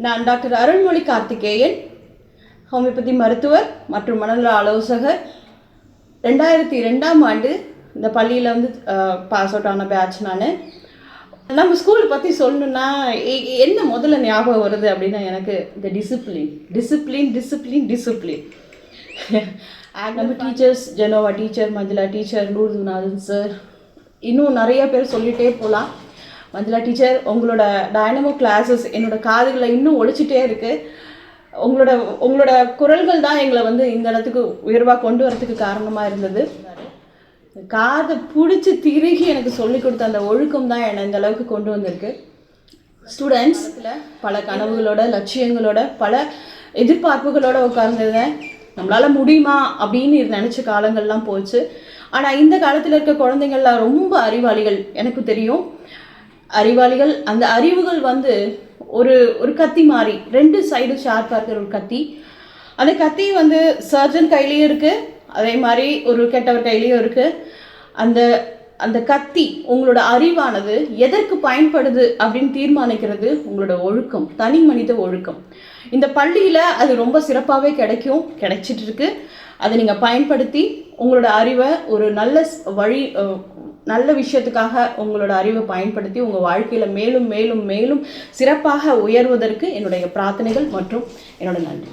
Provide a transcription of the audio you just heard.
நான் doctor Arulmozhi Karthikeyan, homeopathy மருத்துவர் மற்றும் மனநல ஆலோசகர். 2002ஆம் ஆண்டு இந்த பள்ளியில் பாஸ் அவுட் ஆன பேட்ச் நான். நம்ம ஸ்கூலை பற்றி சொல்லணுன்னா என்ன முதல்ல ஞாபகம் வருது அப்படின்னா எனக்கு இந்த டிசிப்ளின். நம்ம teachers, Genova teacher, Manjula teacher, Noorthunathan sir, இன்னும் நிறைய பேர் சொல்லிகிட்டே போகலாம். மஞ்சுளா டீச்சர், உங்களோட டைனமோ கிளாஸஸ் என்னோடய காதுகளில் இன்னும் ஒழிச்சிட்டே இருக்குது. உங்களோட குரல்கள் தான் எங்களை இந்த இடத்துக்கு உயர்வாக கொண்டு வரத்துக்கு காரணமாக இருந்தது. காதை பிடிச்சி திருகி எனக்கு சொல்லிக் கொடுத்த அந்த ஒழுக்கம் தான் என்னை இந்த அளவுக்கு கொண்டு வந்திருக்கு. ஸ்டூடெண்ட்ஸில் பல கனவுகளோட, லட்சியங்களோட, பல எதிர்பார்ப்புகளோட உட்கார்ந்துருந்தேன். நம்மளால் முடியுமா அப்படின்னு நினச்ச காலங்கள்லாம் போச்சு. ஆனால் இந்த காலத்தில் இருக்க குழந்தைங்கள்லாம் ரொம்ப அறிவாளிகள். எனக்கு தெரியும் அறிவாளிகள். அந்த அறிவுகள் ஒரு கத்தி மாதிரி 2 சைடு ஷார்ப்பாக இருக்கிற ஒரு கத்தி. அந்த கத்தி சர்ஜன் கையிலையும் இருக்குது, அதே மாதிரி ஒரு கெட்டவர் கையிலையும் இருக்குது. அந்த கத்தி உங்களோட அறிவானது எதற்கு பயன்படுது அப்படின்னு தீர்மானிக்கிறது உங்களோட ஒழுக்கம், தனி மனித ஒழுக்கம். இந்த பள்ளியில் அது ரொம்ப சிறப்பாகவே கிடைச்சிட்டு இருக்கு. அதை நீங்கள் பயன்படுத்தி உங்களோட அறிவை ஒரு நல்ல விஷயத்துக்காக உங்களோட அறிவை பயன்படுத்தி உங்கள் வாழ்க்கையில் மேலும் மேலும் மேலும் சிறப்பாக உயர்வதற்கு என்னுடைய பிரார்த்தனைகள் மற்றும் என்னோட நன்றி.